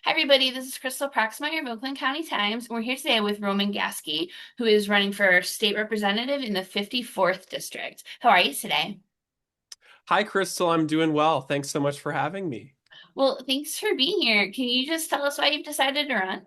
Hi, everybody. This is Crystal Proxmire of Oakland County Times. We're here today with Roman Gaskey, who is running for state representative in the 54th district. How are you today? Hi, Crystal. I'm doing well. Thanks so much for having me. Well, thanks for being here. Can you just tell us why you've decided to run?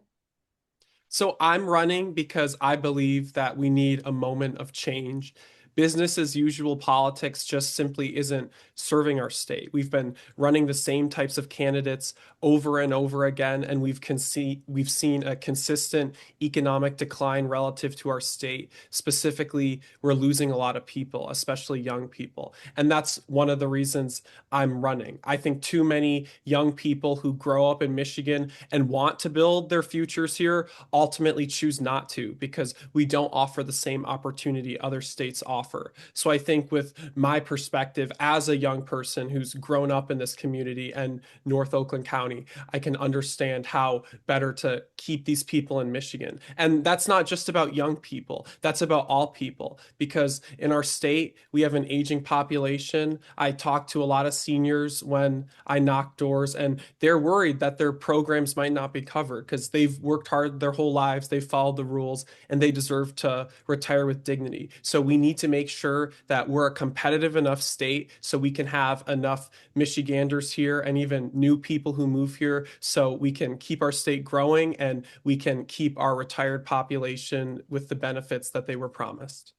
So I'm running because I believe that we need a moment of change. Business as usual politics just simply isn't serving our state. We've been running the same types of candidates over and over again, and we've seen a consistent economic decline relative to our state. Specifically, we're losing a lot of people, especially young people. And that's one of the reasons I'm running. I think too many young people who grow up in Michigan and want to build their futures here ultimately choose not to because we don't offer the same opportunity other states offer. So I think with my perspective as a young person who's grown up in this community and North Oakland County, I can understand how better to keep these people in Michigan. And that's not just about young people, that's about all people because in our state, we have an aging population. I talk to a lot of seniors when I knock doors, and they're worried that their programs might not be covered because they've worked hard their whole lives, they've followed the rules, and they deserve to retire with dignity. So we need to make sure that we're a competitive enough state so we can have enough Michiganders here and even new people who move here so we can keep our state growing and we can keep our retired population with the benefits that they were promised.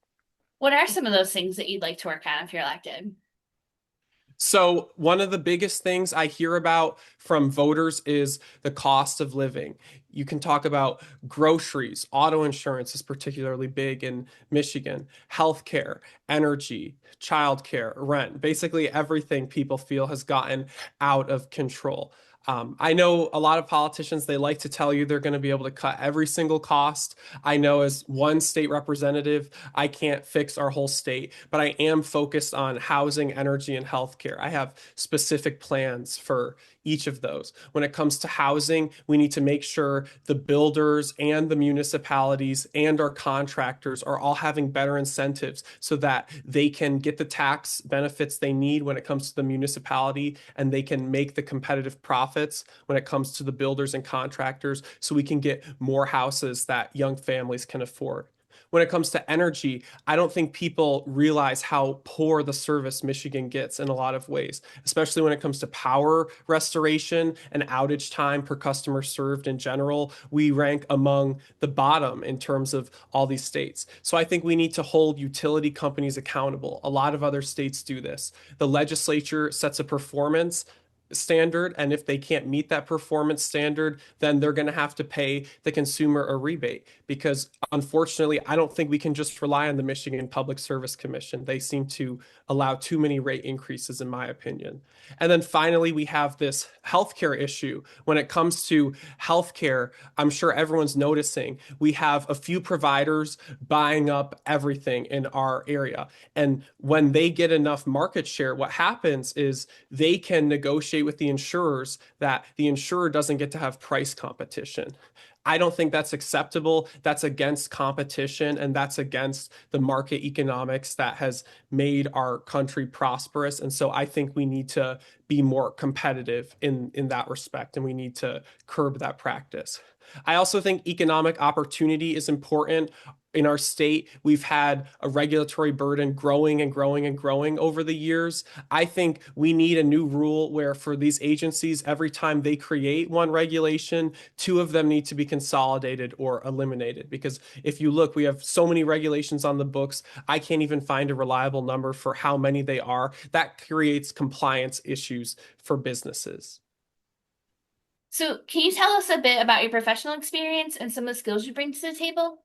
What are some of those things that you'd like to work on if you're elected? So, one of the biggest things I hear about from voters is the cost of living. You can talk about groceries, auto insurance is particularly big in Michigan, healthcare, energy, childcare, rent. Basically, everything people feel has gotten out of control. I know a lot of politicians, they like to tell you they're going to be able to cut every single cost. I know as one state representative, I can't fix our whole state, but I am focused on housing, energy, and healthcare. I have specific plans for each of those. When it comes to housing, we need to make sure the builders and the municipalities and our contractors are all having better incentives so that they can get the tax benefits they need when it comes to the municipality and they can make the competitive profits when it comes to the builders and contractors so we can get more houses that young families can afford. When it comes to energy, I don't think people realize how poor the service Michigan gets in a lot of ways, especially when it comes to power restoration and outage time per customer served in general. We rank among the bottom in terms of all these states. So I think we need to hold utility companies accountable. A lot of other states do this. The legislature sets a performance standard, and if they can't meet that performance standard, then they're going to have to pay the consumer a rebate because unfortunately, I don't think we can just rely on the Michigan Public Service Commission. They seem to allow too many rate increases in my opinion. And then finally, we have this healthcare issue. When it comes to healthcare, I'm sure everyone's noticing we have a few providers buying up everything in our area. And when they get enough market share, what happens is they can negotiate with the insurers that the insurer doesn't get to have price competition. I don't think that's acceptable. That's against competition and that's against the market economics that has made our country prosperous. And so I think we need to be more competitive in that respect and we need to curb that practice. I also think economic opportunity is important. In our state, we've had a regulatory burden growing and growing and growing over the years. I think we need a new rule where for these agencies, every time they create one regulation, two of them need to be consolidated or eliminated. Because if you look, we have so many regulations on the books, I can't even find a reliable number for how many they are. That creates compliance issues for businesses. So, can you tell us a bit about your professional experience and some of the skills you bring to the table?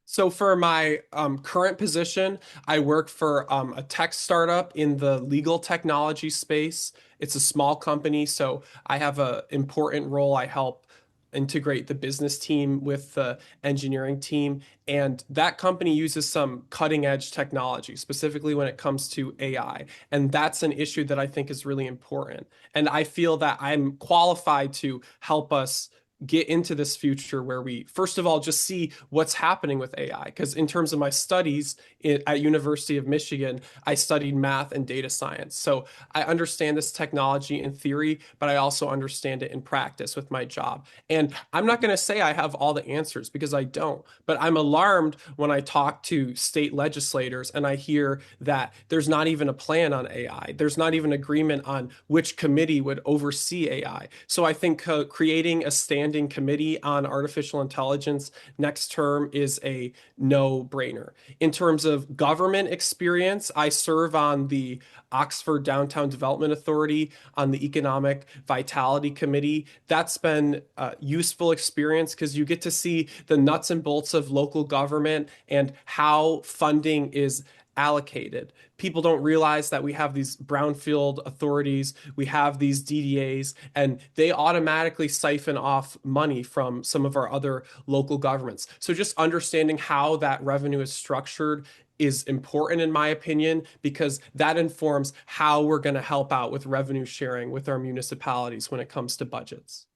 So for my current position, I work for a tech startup in the legal technology space. It's a small company, so I have an important role. I help integrate the business team with the engineering team, and that company uses some cutting edge technology, specifically when it comes to AI. And that's an issue that I think is really important. And I feel that I'm qualified to help us get into this future where we, first of all, just see what's happening with AI. Because in terms of my studies at University of Michigan, I studied math and data science. So I understand this technology in theory, but I also understand it in practice with my job. And I'm not going to say I have all the answers because I don't, but I'm alarmed when I talk to state legislators and I hear that there's not even a plan on AI. There's not even agreement on which committee would oversee AI. So I think creating a standing committee on artificial intelligence next term is a no-brainer. In terms of government experience, I serve on the Oxford Downtown Development Authority, on the Economic Vitality Committee. That's been a useful experience because you get to see the nuts and bolts of local government and how funding is allocated. People don't realize that we have these brownfield authorities, we have these DDAs, and they automatically siphon off money from some of our other local governments. So just understanding how that revenue is structured is important in my opinion, because that informs how we're going to help out with revenue sharing with our municipalities when it comes to budgets.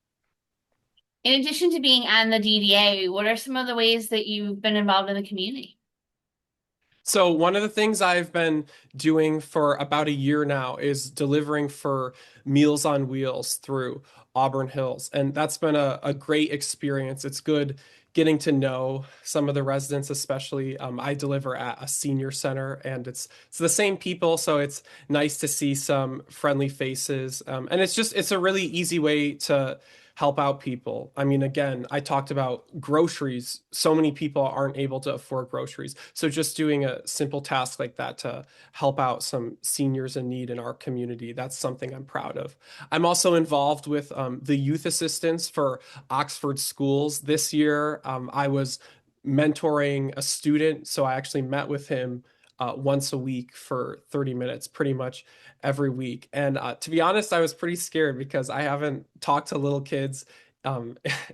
In addition to being on the DDA, what are some of the ways that you've been involved in the community? So one of the things I've been doing for about a year now is delivering for Meals on Wheels through Auburn Hills. And that's been a great experience. It's good getting to know some of the residents, especially I deliver at a senior center and it's the same people. So it's nice to see some friendly faces. And it's a really easy way to help out people. I mean, again, I talked about groceries. So many people aren't able to afford groceries. So just doing a simple task like that to help out some seniors in need in our community, that's something I'm proud of. I'm also involved with the youth assistance for Oxford schools. This year, I was mentoring a student, so I actually met with him once a week for 30 minutes, pretty much every week. And to be honest, I was pretty scared because I haven't talked to little kids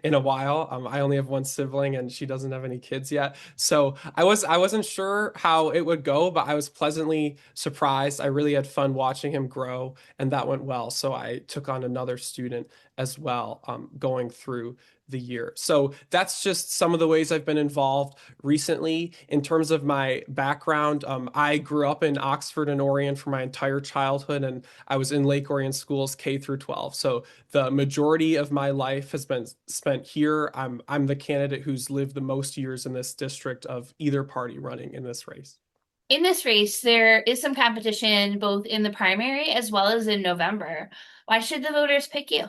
in a while. I only have one sibling and she doesn't have any kids yet. So I wasn't sure how it would go, but I was pleasantly surprised. I really had fun watching him grow and that went well. So I took on another student as well, going through the year. So that's just some of the ways I've been involved recently. In terms of my background, I grew up in Oxford and Orion for my entire childhood, and I was in Lake Orion schools K through 12. So the majority of my life has been spent here. I'm the candidate who's lived the most years in this district of either party running in this race. In this race, there is some competition both in the primary as well as in November. Why should the voters pick you?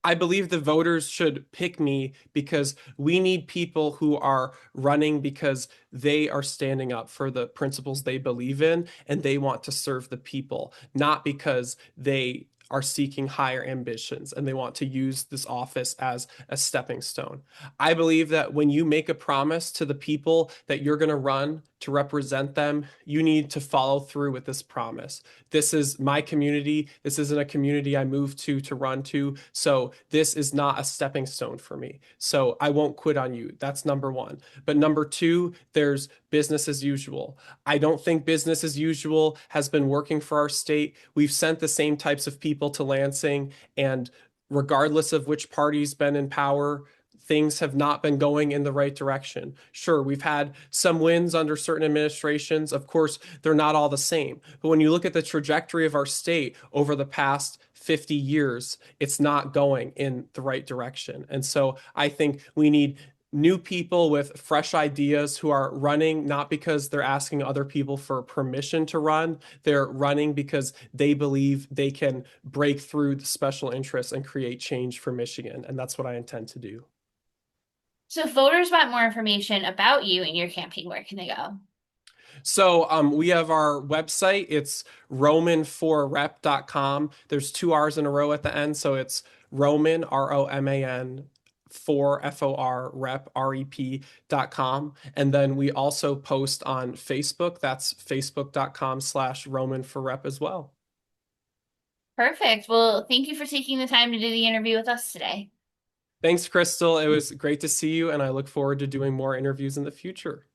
I believe the voters should pick me because we need people who are running because they are standing up for the principles they believe in and they want to serve the people, not because they are seeking higher ambitions and they want to use this office as a stepping stone. I believe that when you make a promise to the people that you're going to run to represent them, you need to follow through with this promise. This is my community. This isn't a community I moved to run to. So this is not a stepping stone for me. So I won't quit on you. That's number one. But number two, there's business as usual. I don't think business as usual has been working for our state. We've sent the same types of people to Lansing, and regardless of which party's been in power, things have not been going in the right direction. Sure, we've had some wins under certain administrations. Of course, they're not all the same. But when you look at the trajectory of our state over the past 50 years, it's not going in the right direction. And so I think we need new people with fresh ideas who are running not because they're asking other people for permission to run. They're running because they believe they can break through the special interests and create change for Michigan. And that's what I intend to do. So if voters want more information about you and your campaign, where can they go? So we have our website. It's roman4rep.com. There's two R's in a row at the end. So it's Roman, Roman, for FOR rep rep.com. And then we also post on Facebook. That's facebook.com/Roman for rep as well. Perfect. Well, thank you for taking the time to do the interview with us today. Thanks, Crystal. It was great to see you, and I look forward to doing more interviews in the future.